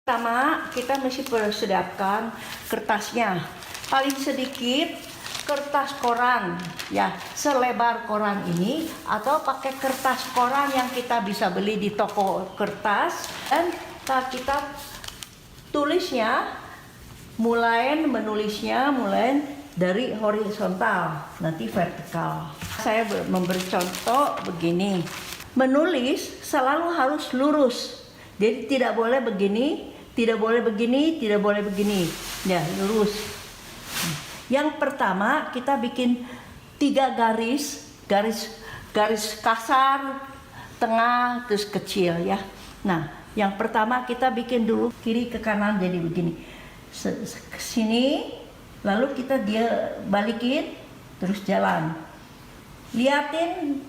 Pertama, kita mesti persiapkan kertasnya. Paling sedikit kertas koran, ya, selebar koran ini, atau pakai kertas koran yang kita bisa beli di toko kertas. Dan kita tulisnya, menulisnya mulai dari horizontal, nanti vertikal. Saya memberi contoh begini. Menulis selalu harus lurus. Jadi tidak boleh begini, tidak boleh begini, tidak boleh begini. Ya, lurus. Yang pertama kita bikin 3 garis kasar, tengah, terus kecil ya. Nah, yang pertama kita bikin dulu kiri ke kanan jadi begini. Ke sini, lalu kita balikin, terus jalan. Liatin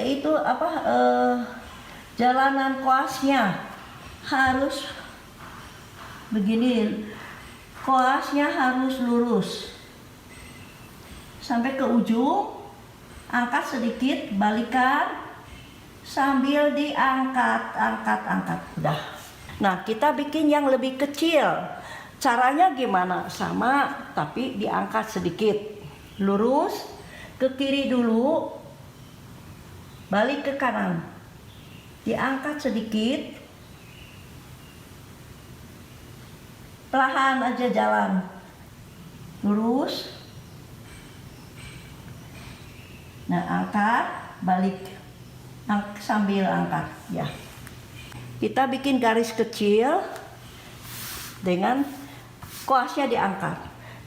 itu jalanan koasnya harus begini, koasnya harus lurus sampai ke ujung, angkat sedikit, balikan sambil diangkat, angkat, udah. Nah, kita bikin yang lebih kecil. Caranya gimana? Sama, tapi diangkat sedikit, lurus ke kiri dulu, balik ke kanan, diangkat sedikit, perlahan aja jalan, lurus. Nah, angkat, balik, sambil angkat, ya. Kita bikin garis kecil dengan koasnya diangkat,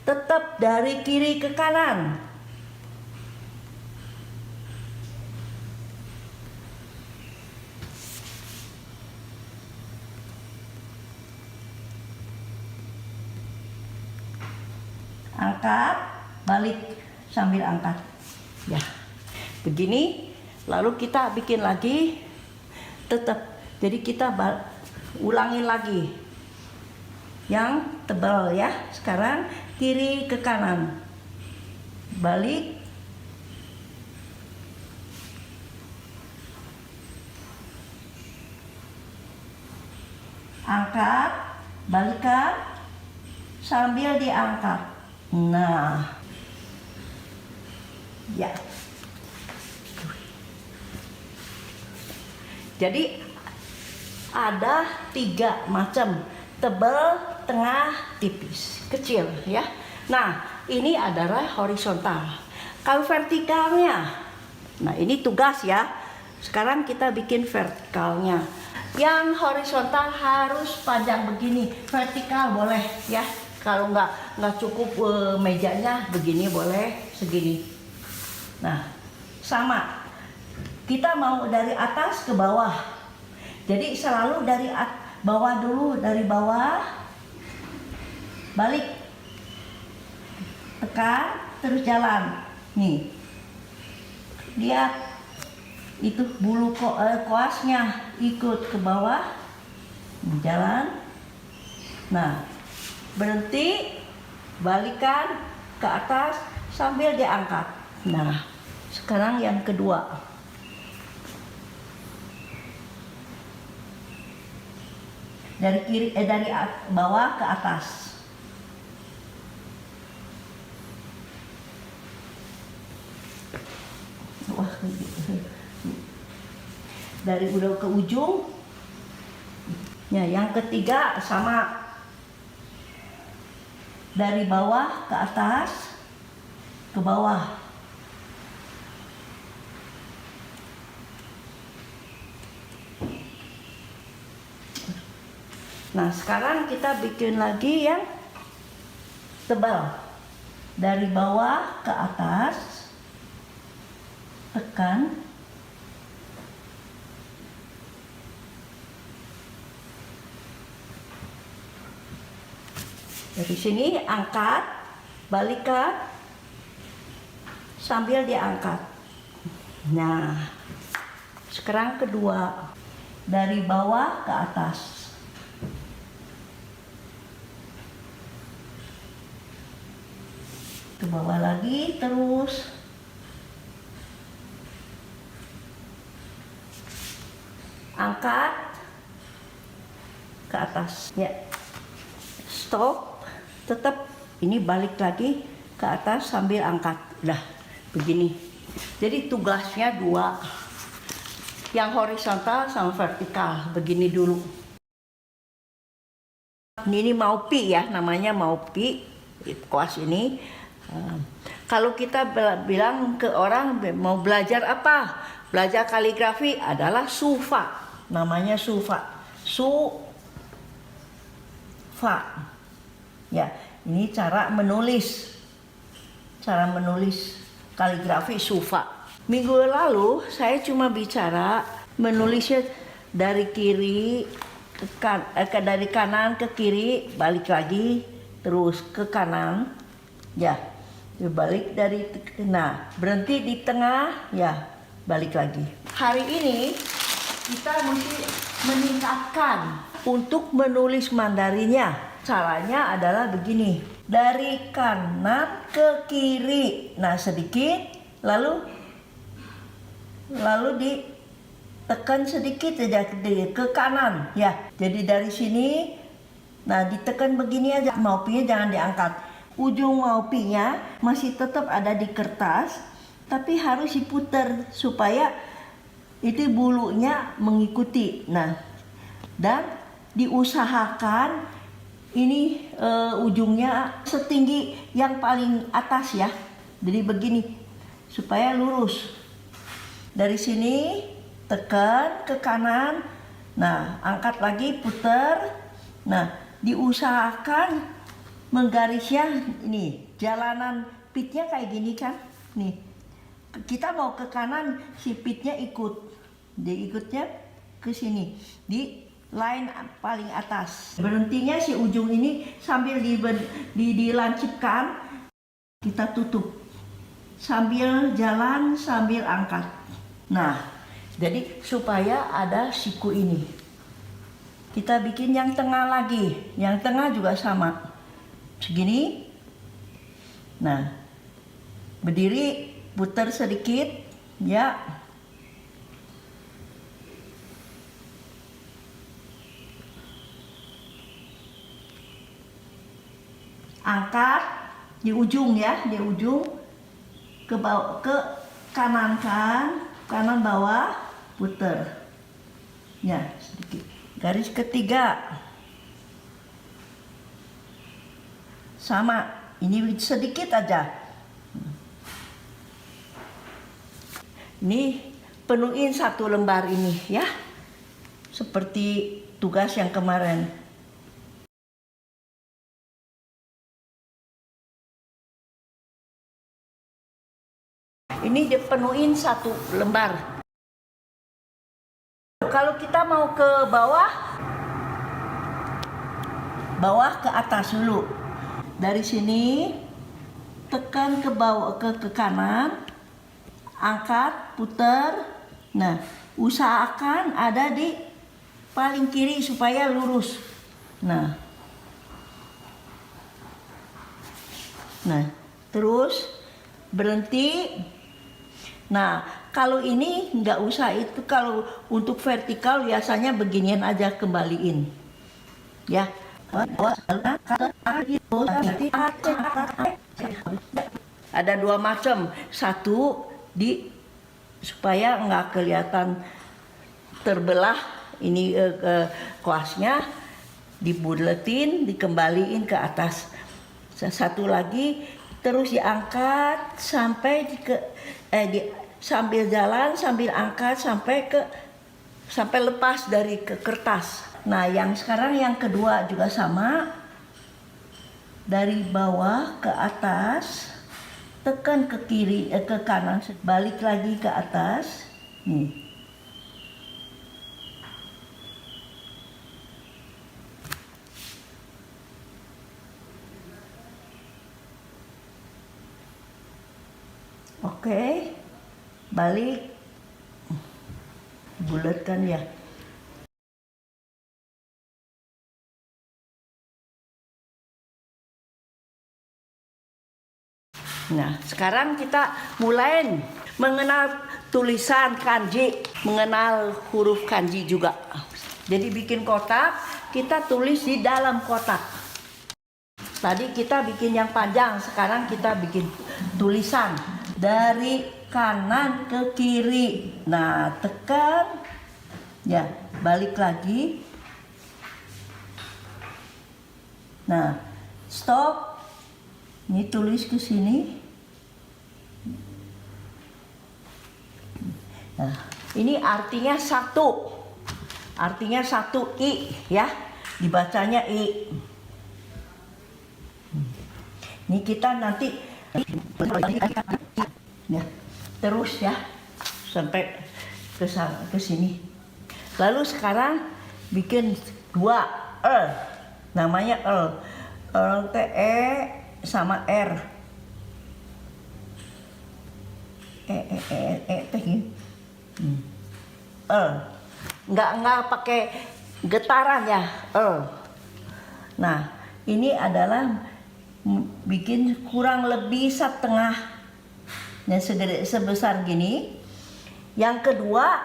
tetap dari kiri ke kanan. Angkat, balik, sambil angkat, ya. Begini, lalu kita bikin lagi, tetap. Jadi kita ulangin lagi yang tebal ya. Sekarang kiri ke kanan, balik, angkat, balikan, sambil diangkat. Nah, ya. Jadi ada 3 macam, tebal, tengah, tipis, kecil ya. Nah, ini adalah horizontal. Kalau vertikalnya, nah ini tugas ya. Sekarang kita bikin vertikalnya. Yang horizontal harus panjang begini, vertikal boleh ya. Kalau nggak cukup mejanya begini, boleh segini. Nah, sama. Kita mau dari atas ke bawah. Jadi selalu dari bawah dulu, dari bawah, balik, tekan, terus jalan. Nih, lihat itu bulu koasnya ikut ke bawah, jalan. Nah, berhenti, balikan ke atas sambil diangkat. Nah, sekarang yang kedua. Dari bawah ke atas. Wah, dari udah ke ujung. Ya, yang ketiga sama. Dari bawah ke atas, ke bawah. Nah, sekarang kita bikin lagi yang tebal. Dari bawah ke atas, tekan. Dari sini angkat, balikan, sambil diangkat. Nah, sekarang kedua. Dari bawah ke atas. Ke bawah lagi, terus angkat, ke atas. Ya, stop, tetap ini balik lagi ke atas sambil angkat. Udah begini. Jadi tugasnya dua, yang horizontal sama vertikal. Begini dulu. Ini mau pi ya, namanya mau pi kuas ini. Kalau kita bilang ke orang mau belajar apa, belajar kaligrafi adalah sufa, namanya sufa, ya. Ini cara menulis kaligrafi sufa. Minggu lalu saya cuma bicara menulisnya dari kiri dari kanan ke kiri, balik lagi terus ke kanan, ya. Balik dari, nah berhenti di tengah, ya balik lagi. Hari ini kita mesti meningkatkan untuk menulis Mandarinnya. Caranya adalah begini, dari kanan ke kiri, nah sedikit, lalu ditekan sedikit saja ke kanan, ya. Jadi dari sini, nah ditekan begini aja, maupinya jangan diangkat. Ujung maupinya masih tetap ada di kertas, tapi harus diputar supaya itu bulunya mengikuti. Nah, dan diusahakan ini ujungnya setinggi yang paling atas ya. Jadi begini supaya lurus. Dari sini tekan ke kanan, nah angkat lagi, putar. Nah, diusahakan menggarisnya ini, jalanan pitnya kayak gini kan, nih. Kita mau ke kanan, si pitnya ikutnya ke sini, di line paling atas. Berhentinya si ujung ini sambil dilancipkan, kita tutup. Sambil jalan, sambil angkat. Nah, jadi supaya ada siku ini. Kita bikin yang tengah lagi, yang tengah juga sama. Segini, nah berdiri, putar sedikit, ya. Angkat di ujung ya, di ujung ke bawah, ke kanan kan, kanan bawah, putar, ya sedikit. Garis ketiga. Sama, ini sedikit aja. Ini penuhin satu lembar ini ya. Seperti tugas yang kemarin. Ini dipenuhin satu lembar. Kalau kita mau ke bawah ke atas dulu. Dari sini tekan ke bawah, ke kanan, angkat, putar. Nah, usahakan ada di paling kiri supaya lurus. Nah, terus berhenti. Nah, kalau ini nggak usah itu, kalau untuk vertikal biasanya beginian aja, kembaliin, ya. Ada dua macam, satu supaya nggak kelihatan terbelah ini kuasnya, dibuletin, dikembaliin ke atas. Satu lagi terus diangkat sampai sambil jalan sambil angkat sampai lepas dari kertas. Nah, yang sekarang yang kedua juga sama, dari bawah ke atas, tekan ke kiri ke kanan, balik lagi ke atas. Nih. Oke, balik, bulatkan ya. Nah, sekarang kita mulai mengenal tulisan kanji, mengenal huruf kanji juga. Jadi bikin kotak, kita tulis di dalam kotak. Tadi kita bikin yang panjang, sekarang kita bikin tulisan dari kanan ke kiri. Nah, tekan, ya, balik lagi. Nah, stop. Ini tulis ke sini. Nah, ini artinya satu. Artinya satu I, ya. Dibacanya I. Ini kita nanti ya, terus ya sampai ke sini. Lalu sekarang bikin dua namanya T E sama R. T gini. Nggak pakai getaran ya. Nah, ini adalah bikin kurang lebih setengah, yang sebesar gini. Yang kedua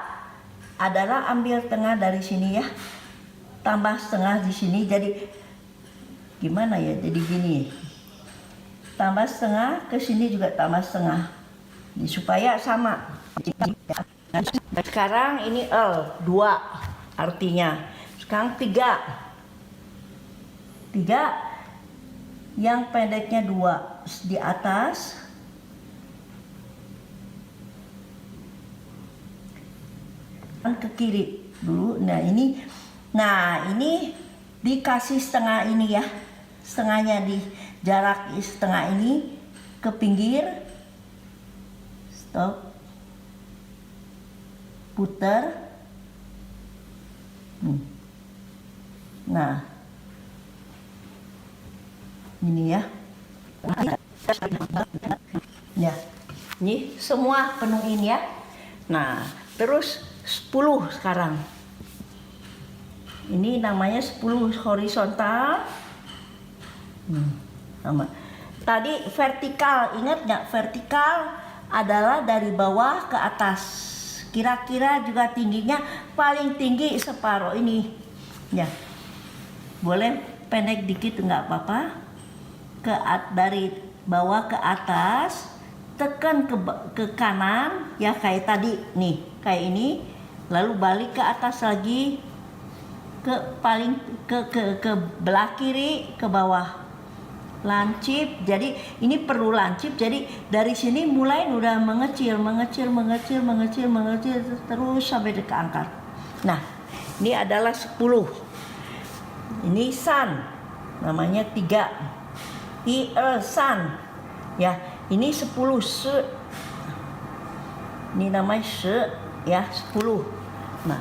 adalah ambil tengah dari sini ya, tambah setengah di sini, jadi gimana ya, jadi gini, tambah setengah ke sini juga tambah setengah, supaya sama. Sekarang ini L 2 artinya, sekarang 3 yang pendeknya 2 di atas, ke kiri dulu. Nah ini dikasih setengah ini ya, setengahnya di jarak setengah ini ke pinggir, stop, putar. Nah, ini ya. Ya, ini semua penuhin ya. Nah, terus 10 sekarang. Ini namanya 10 horizontal. Sama. Tadi vertikal, ingat nggak? Vertikal adalah dari bawah ke atas. Kira-kira juga tingginya paling tinggi separuh ini. Ya, boleh pendek dikit nggak apa-apa. Dari bawah ke atas, tekan ke kanan ya, kayak tadi nih, kayak ini, lalu balik ke atas lagi, ke belah kiri, ke bawah, lancip. Jadi ini perlu lancip, jadi dari sini mulai udah mengecil terus sampai ke angkat. Nah, ini adalah 10. Ini sun, namanya 3. San ya, ini 10 se, ini namanya se ya, 10. Nah,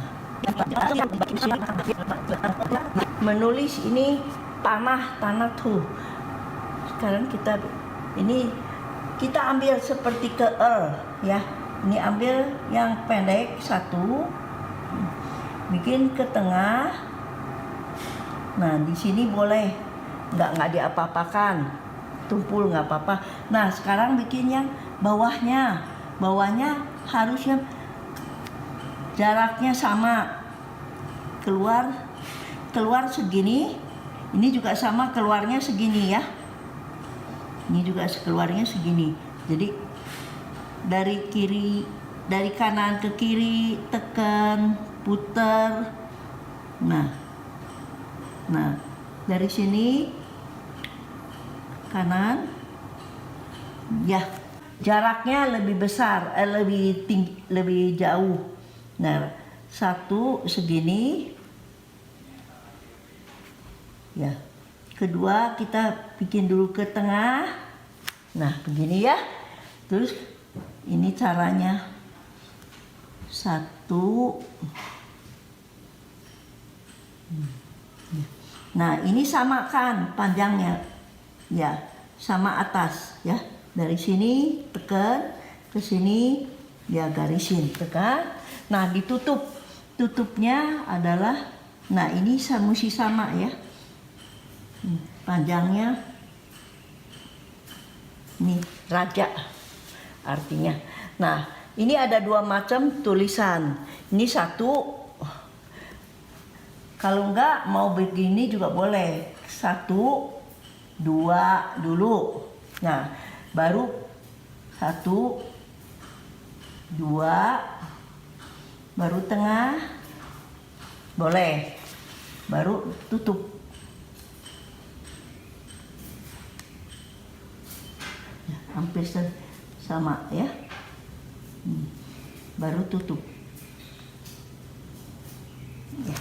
menulis ini tanah tuh. Sekarang kita ambil seperti ke ya, ini ambil yang pendek 1, bikin ke tengah. Nah, di sini boleh nggak diapa-apakan, tumpul nggak apa-apa. Nah, sekarang bikin yang bawahnya harusnya jaraknya sama, keluar segini, ini juga sama keluarnya segini ya, ini juga keluarnya segini. Jadi dari kanan ke kiri, tekan, putar. Nah dari sini kanan ya, jaraknya lebih besar, lebih jauh. Nah, 1 segini ya, kedua kita bikin dulu ke tengah. Nah, begini ya. Terus ini caranya, 1. Nah, ini samakan panjangnya ya, sama atas ya. Dari sini tekan ke sini ya, garisin, tekan. Nah, tutupnya adalah, nah ini mesti sama ya, panjangnya ini raja artinya. Nah, ini ada 2 macam tulisan. Ini 1 Kalau enggak mau begini juga boleh. 1, 2 dulu. Nah, baru 1, 2, baru tengah, boleh. Baru tutup. Ya, hampir sama ya. Baru tutup. Ya.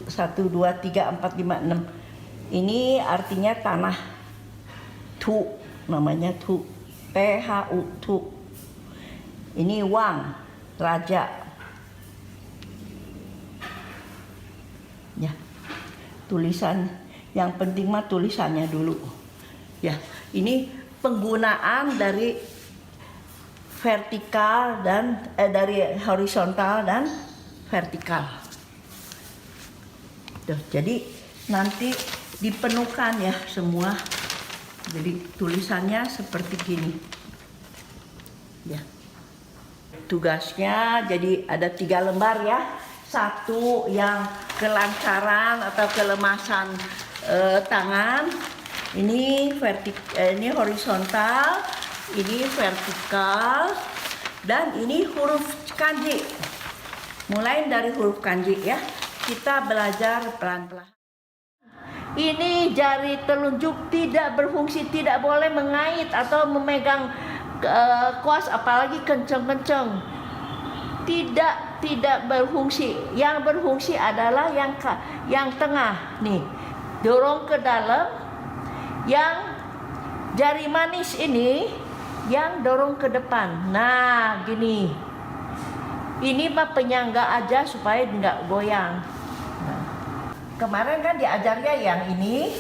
1, 2, 3, 4, 5, 6. Ini artinya tanah. Tu namanya tu. THU tu. Ini wang, raja. Ya. Tulisan yang penting mah tulisannya dulu. Ya, ini penggunaan dari vertikal dan dari horizontal dan vertikal. Tuh, jadi nanti dipenuhkan ya semua. Jadi tulisannya seperti gini. Ya. Tugasnya jadi ada 3 lembar ya. 1 yang kelancaran atau kelemasan tangan. Ini ini horizontal, ini vertikal, dan ini huruf kanji. Mulai dari huruf kanji ya. Kita belajar pelan-pelan. Ini jari telunjuk tidak berfungsi, tidak boleh mengait atau memegang kuas, apalagi kenceng-kenceng. Tidak berfungsi. Yang berfungsi adalah yang tengah nih, dorong ke dalam. Yang jari manis ini yang dorong ke depan. Nah, gini. Ini mah penyangga aja supaya nggak goyang. Nah, kemarin kan diajarnya yang ini,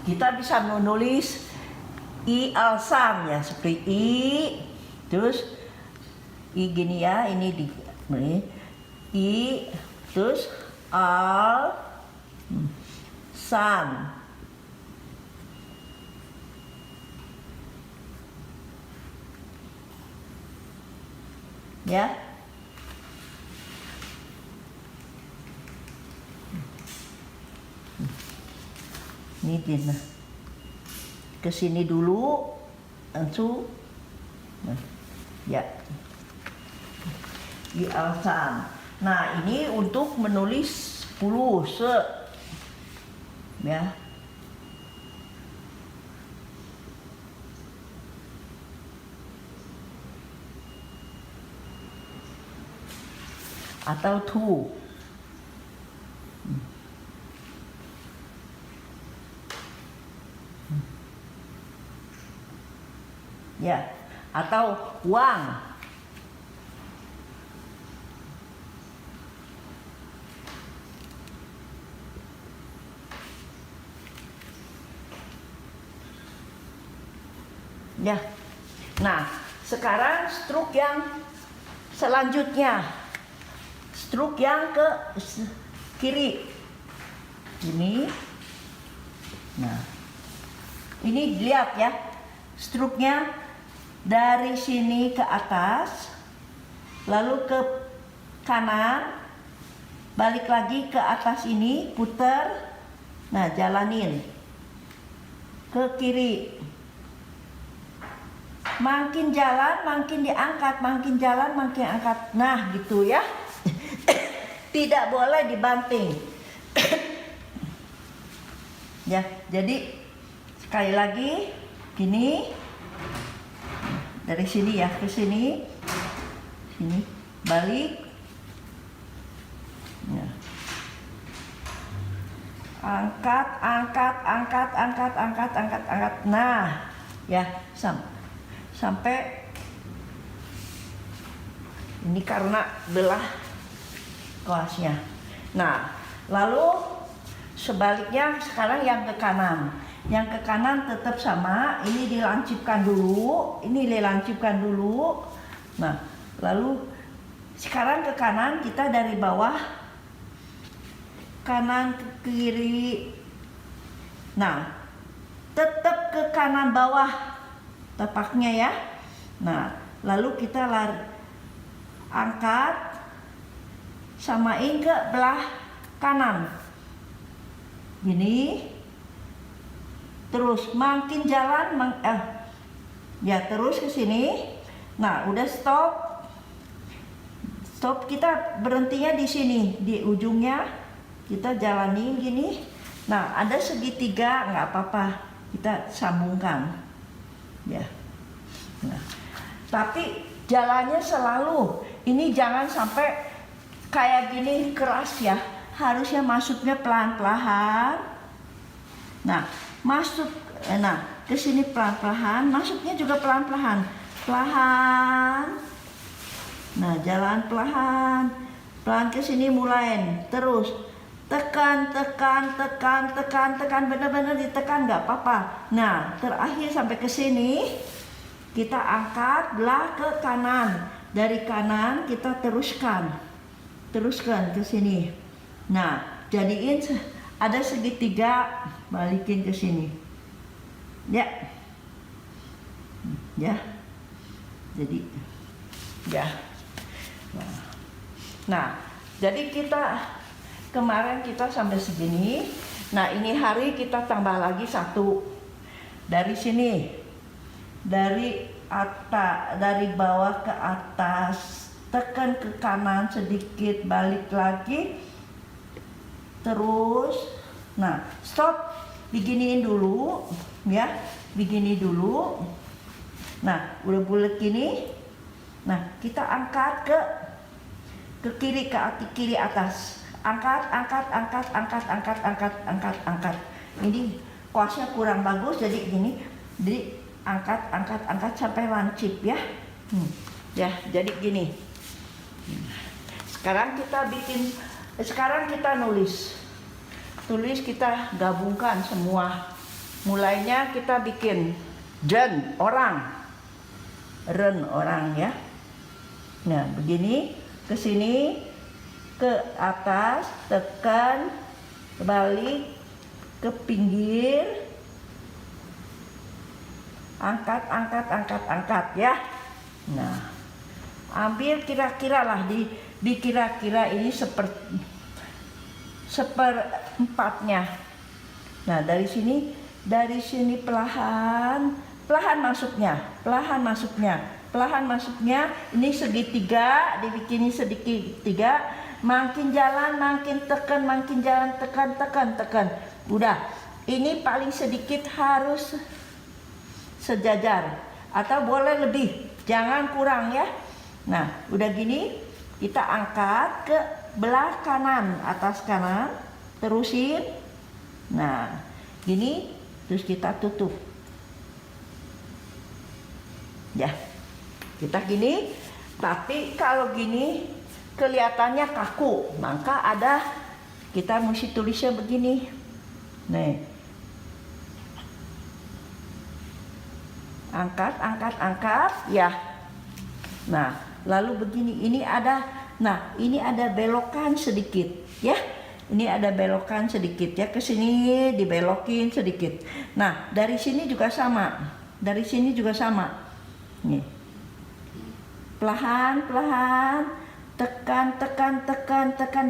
kita bisa menulis I alsam ya, seperti I, terus I gini ya, ini di I, terus al, sam. Ya. Ini dia. Ke sini dulu, langsung. Ya. Di alsan. Nah, ini untuk menulis 10 ya. Atau tu. Ya, atau wang. Ya. Nah, sekarang struk yang selanjutnya. Struk yang ke kiri. Ini. Nah. Ini lihat ya. Struknya dari sini ke atas, lalu ke kanan, balik lagi ke atas ini, putar, nah jalanin ke kiri. Makin jalan, makin diangkat, makin jalan, makin angkat. Nah gitu ya. Tidak boleh dibanting. Ya, jadi sekali lagi gini. Dari sini ya ke sini, sini balik, ya. Angkat, angkat, angkat, angkat, angkat, angkat, angkat. Nah, ya sampai ini karena belah kelasnya. Nah, lalu sebaliknya sekarang yang ke kanan. Yang ke kanan tetap sama, ini dilancipkan dulu, ini dilancipkan dulu. Nah, lalu sekarang ke kanan, kita dari bawah, kanan ke kiri. Nah, tetap ke kanan bawah tapaknya ya. Nah, lalu kita angkat, samain ke belah kanan. Gini. Terus makin jalan ya terus ke sini. Nah, udah stop. Stop, kita berhentinya di sini, di ujungnya. Kita jalani gini. Nah, ada segitiga, nggak apa-apa. Kita sambungkan. Ya. Nah, tapi jalannya selalu ini jangan sampai kayak gini keras ya. Harusnya masuknya pelan-pelan. Nah, masuk ke sini pelan-pelan, masuknya juga pelan-pelan. Pelan. Nah, jalan pelan. Pelan ke sini mulai. Terus tekan, benar-benar ditekan, nggak apa-apa. Nah, terakhir sampai ke sini kita angkat belah ke kanan. Dari kanan kita teruskan ke sini. Nah, jadiin ada segitiga, balikin ke sini. Ya. Jadi ya. Nah, jadi kemarin kita sampai segini. Nah, ini hari kita tambah lagi 1 dari sini, dari bawah ke atas, tekan ke kanan sedikit, balik lagi, terus. Nah, stop, beginiin dulu ya, begini dulu. Nah, udah bulat gini. Nah, kita angkat ke kiri, kiri atas. Angkat. Ini kuasnya kurang bagus, jadi gini. Jadi angkat sampai lancip ya. Ya, jadi gini. Sekarang kita nulis. Kita gabungkan semua. Mulainya kita bikin ren orang ya. Nah, begini ke sini, ke atas, tekan, balik ke pinggir, angkat ya. Nah, ambil kira-kira lah di kira-kira ini seperempatnya. Nah, dari sini pelan masuknya. Ini segitiga, dibikinin segitiga. Makin jalan, makin tekan, makin jalan, tekan. Udah, ini paling sedikit harus sejajar atau boleh lebih, jangan kurang ya. Nah, udah gini, kita angkat ke belah kanan, atas kanan, terusin. Nah, gini, terus kita tutup. Ya, kita gini, tapi kalau gini kelihatannya kaku, maka kita mesti tulisnya begini. Nih, angkat ya. Nah, lalu begini, ini ada belokan sedikit ya. Ini ada belokan sedikit ya, ke sini dibelokin sedikit. Nah, dari sini juga sama. Nih. Pelan, tekan,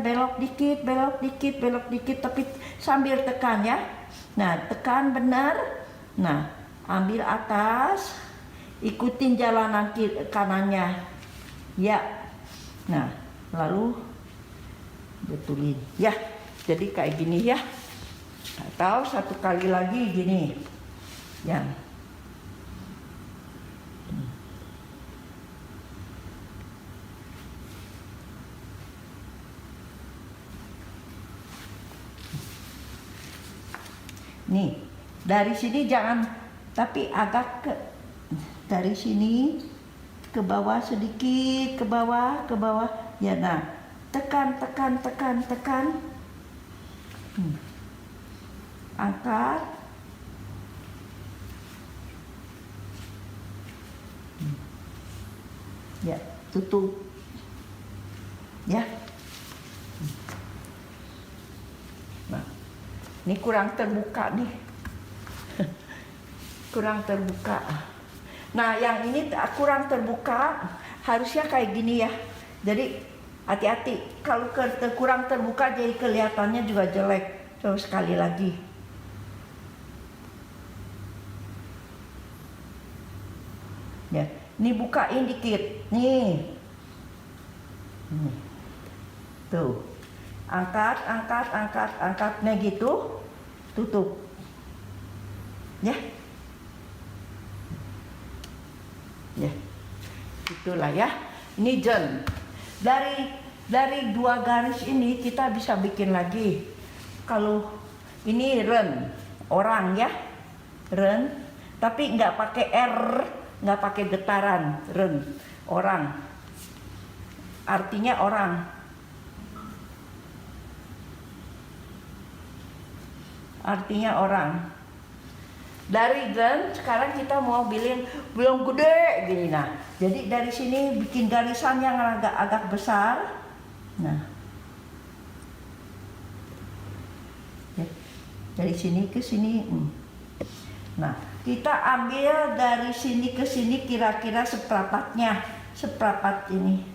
belok dikit, tapi sambil tekan ya. Nah, tekan benar. Nah, ambil atas, ikutin jalanan kanannya. Ya. Nah, lalu betulin. Ya, jadi kayak gini ya. Atau satu kali lagi gini. Ya. Nih, dari sini jangan, tapi agak dari sini ke bawah sedikit, ke bawah. Ya, nah, tekan. Angkat. Ya, tutup. Ya. Nah, ini kurang terbuka nih. Kurang terbuka. Nah, yang ini kurang terbuka, harusnya kayak gini ya. Jadi Hati-hati, kalau kurang terbuka jadi kelihatannya juga jelek. Coba sekali lagi. Ya, ini bukain dikit. Nih. Tuh. Angkat. Nah gitu. Tutup. Ya. Ya. Itulah ya. Ini jen. Dari 2 garis ini kita bisa bikin lagi. Kalau ini ren, orang ya, ren, tapi nggak pakai r, nggak pakai getaran, ren, orang. Artinya orang. Artinya orang. Dari ren sekarang kita mau belum gede gini. Nah, jadi dari sini bikin garisan yang agak besar. Nah, ya, dari sini ke sini. Nah, kita ambil dari sini ke sini kira-kira seperempatnya, seperempat ini,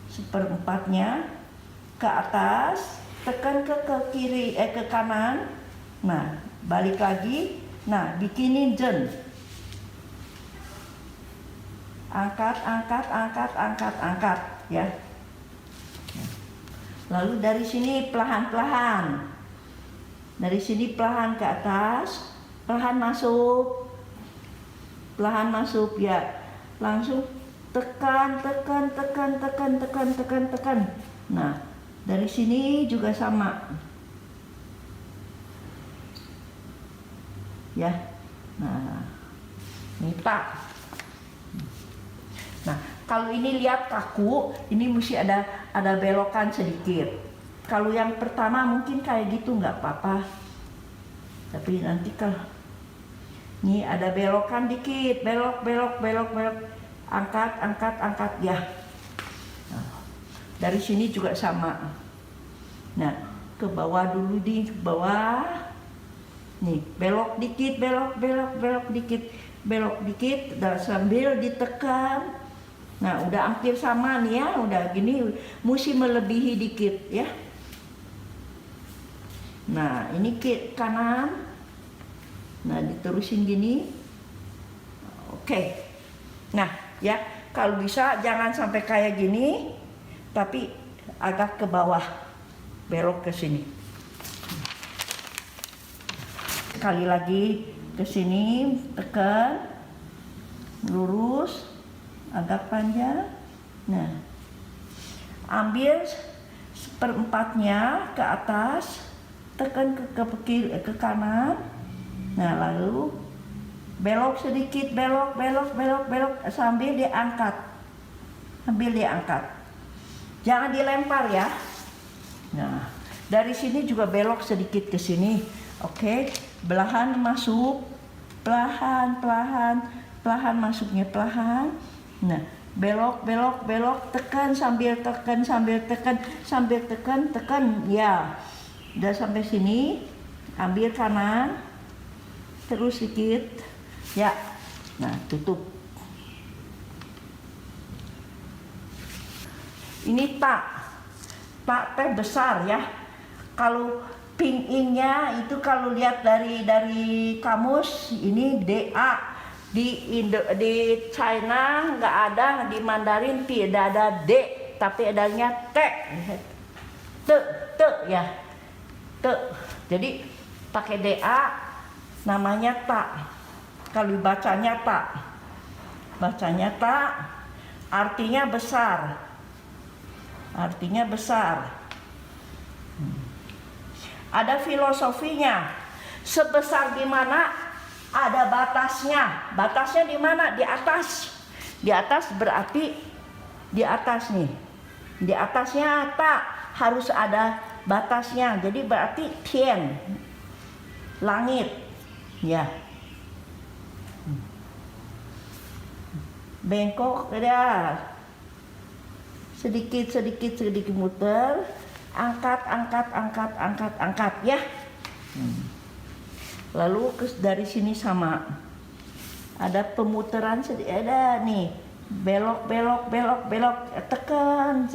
seperempatnya ke atas, tekan ke kiri, ke kanan. Nah, balik lagi. Nah, bikinin jen. Angkat ya. Lalu dari sini pelan-pelan. Dari sini pelan ke atas, pelan masuk. Pelan masuk ya. Langsung tekan. Nah, dari sini juga sama. Ya. Nah, ini tak. Nah, kalau ini lihat kaku, ini mesti ada belokan sedikit. Kalau yang pertama mungkin kayak gitu nggak apa-apa. Tapi nanti kalau ini ada belokan dikit, belok. Angkat ya. Nah, dari sini juga sama. Nah, ke bawah dulu di bawah. Nih, belok dikit, belok dikit, dan sambil ditekan. Nah, udah hampir sama nih ya, udah gini, mesti melebihi dikit ya. Nah, ini ke kanan. Nah, diterusin gini. Oke. Nah, ya, kalau bisa jangan sampai kayak gini, tapi agak ke bawah, belok ke sini. Sekali lagi ke sini, tekan, lurus, agak panjang. Nah, ambil seperempatnya ke atas, tekan ke kanan. Nah, lalu belok sedikit, belok sambil diangkat. Jangan dilempar ya. Nah, dari sini juga belok sedikit ke sini. Oke, belahan masuk, pelan masuknya pelan. Nah, belok, tekan sambil tekan ya. Udah sampai sini, ambil kanan, terus sedikit, ya. Nah, tutup. Ini tak teh besar ya. Kalau ping-ingnya itu kalau lihat dari kamus ini DA, di China nggak ada, di Mandarin tidak ada D tapi adanya T ya, jadi pakai DA namanya ta. Kalau bacanya ta artinya besar. Ada filosofinya. Sebesar di mana ada batasnya. Batasnya di mana? Di atas. Di atas berarti di atas nih. Di atasnya tak harus ada batasnya. Jadi berarti tian. Langit. Ya. Bengkok ya. Sedikit muter. Angkat ya. Lalu dari sini sama. Ada pemutaran sedikit, ada nih. Belok, tekan.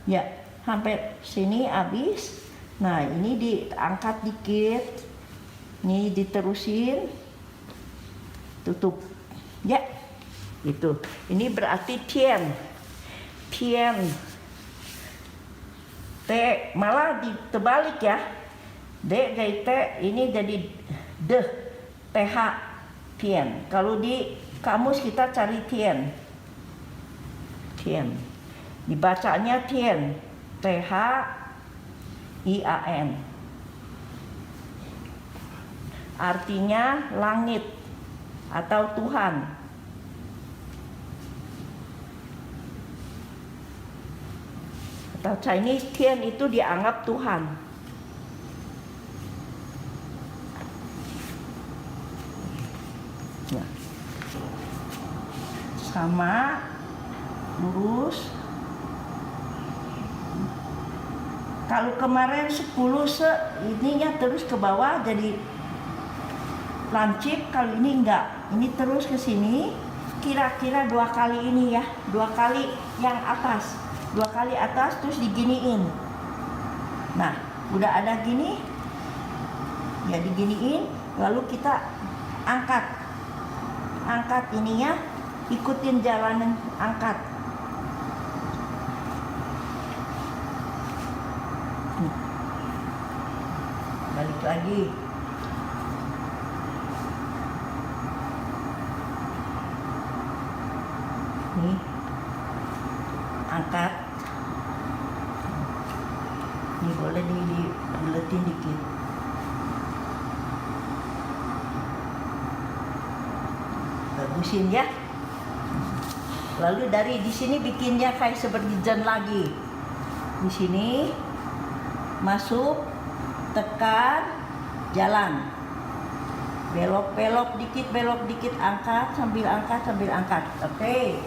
Ya, sampai sini habis. Nah, ini diangkat dikit. Nih diterusin. Tutup. Ya. Itu. Ini berarti tian. Tian. T malah diterbalik ya. D jadi T, ini jadi D. TH. Tian. Kalau di kamus kita cari tian. Tian. Dibacanya tian. THIAN. Artinya langit atau Tuhan. Atau Chinese tian itu dianggap Tuhan. Ya. Sama, lurus. Kalau kemarin 10 ininya terus ke bawah jadi lancip, kalau ini enggak. Ini terus ke sini, kira-kira 2 kali ini ya, 2 kali yang atas. 2 kali atas terus diginiin. Nah, udah ada gini. Ya diginiin, lalu kita angkat. Angkat ininya, ikutin jalan angkat. Balik lagi. Nih. Angkat. Ini boleh dibuletin dikit. Bagusin ya. Lalu dari di sini bikinnya kayak seperti jen lagi. Di sini masuk, tekan, jalan. Belok dikit, angkat, sambil angkat. Oke.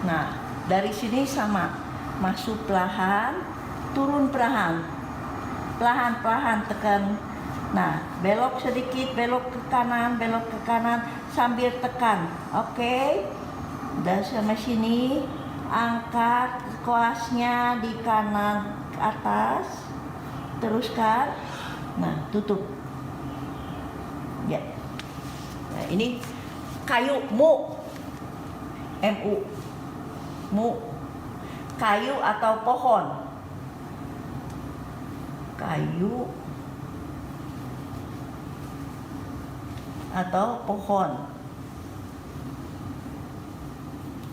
Nah, dari sini sama. Masuk perlahan, turun perlahan. Pelan-pelan tekan. Nah, belok sedikit, belok ke kanan, sambil tekan. Oke. Udah sama sini, angkat kuasnya di kanan ke atas. Teruskan. Nah, tutup. Ya. Nah, ini kayu mu. MU. Mu. Kayu atau pohon. Kayu atau pohon.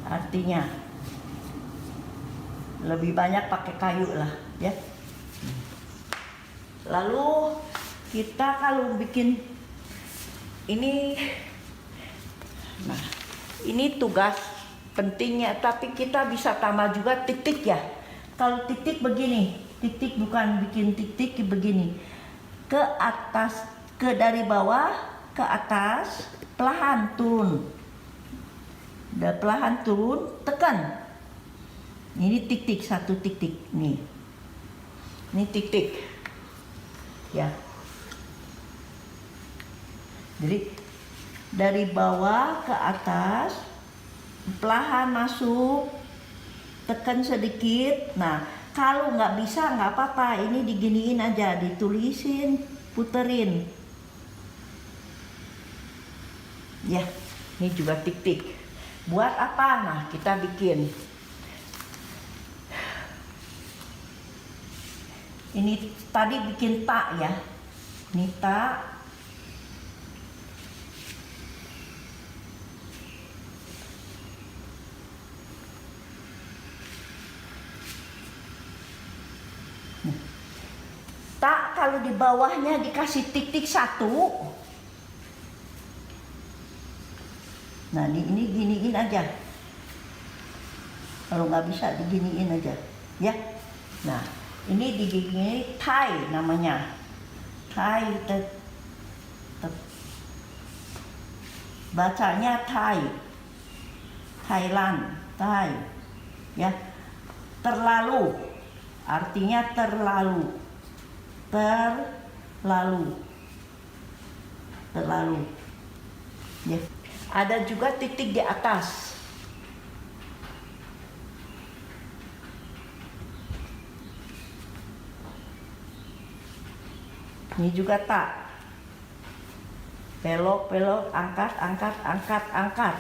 Artinya lebih banyak pakai kayu lah ya. Lalu kita kalau bikin ini, nah ini tugas pentingnya, tapi kita bisa tambah juga titik ya. Kalau titik begini, titik bukan bikin titik begini, ke atas, ke dari bawah ke atas, perlahan turun. Udah perlahan turun, tekan. Ini titik, satu titik nih. Ini titik. Ya. Jadi dari bawah ke atas, perlahan masuk, tekan sedikit. Nah, kalau nggak bisa nggak apa-apa, ini diginiin aja, ditulisin, puterin. Ya, ini juga tik-tik. Buat apa? Nah, kita bikin. Ini tadi bikin tak ya. Ini tak. Tak kalau di bawahnya dikasih tik-tik 1. Nah, ini giniin aja. Kalau nggak bisa diginiin aja, ya. Nah, ini digini Thai namanya. Thai, bacanya Thai. Thailand, Thai, ya. Terlalu, artinya terlalu, ya. Ada juga titik di atas. Ini juga tak. Belok, belok, angkat, angkat, angkat, angkat.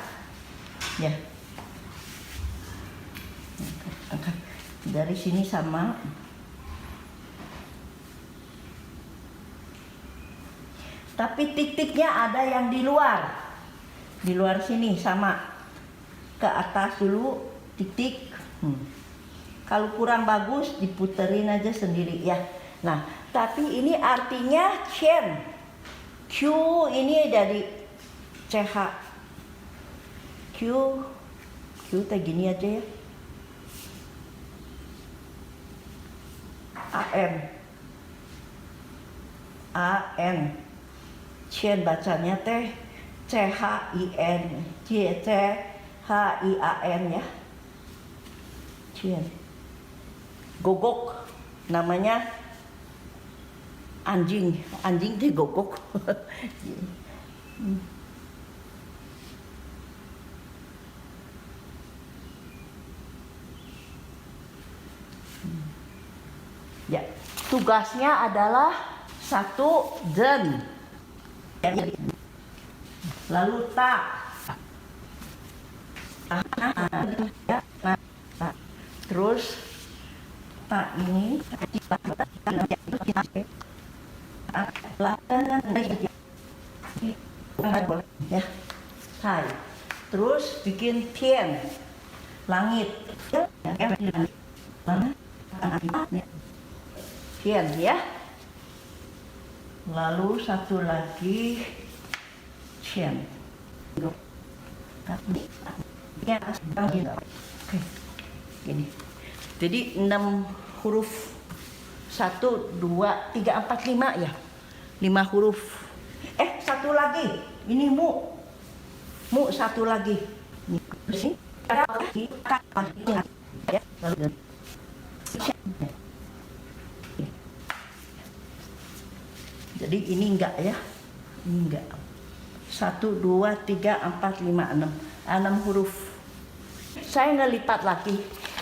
Ya. Angkat. Dari sini sama. Tapi titiknya ada yang di luar. Di luar sini sama. Ke atas dulu, titik. Kalau kurang bagus, diputerin aja sendiri ya. Nah, tapi ini artinya chain. Q ini dari CH. Q kayak gini aja ya. AN. Chain bacanya teh CHIN. CHIAN ya. Chain. Gogok namanya anjing digogok. Ya, tugasnya adalah satu den, lalu tak, terus tak ini ya, hai, terus bikin tian, langit, tian ya. Lalu satu lagi chen. Oke, gini. Jadi 6 huruf 1, 2, 3, 4, 5 ya. 5 huruf. Satu lagi. Ini mu satu lagi. Ini ya. Jadi ini enggak ya. Ini enggak. 1, 2, 3, 4, 5, 6. 6 huruf. Saya ngelipat lagi.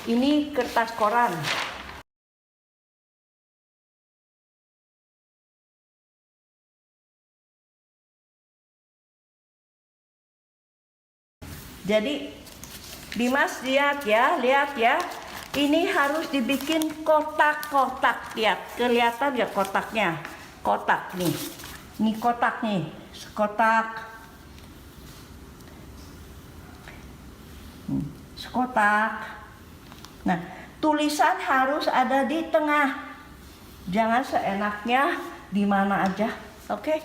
Ini kertas koran. Jadi Dimas lihat ya. Ini harus dibikin kotak-kotak. Lihat, kelihatan ya kotaknya? Kotak nih. Ini kotak nih. Sekotak. Sekotak. Nah, tulisan harus ada di tengah. Jangan seenaknya di mana aja. Oke?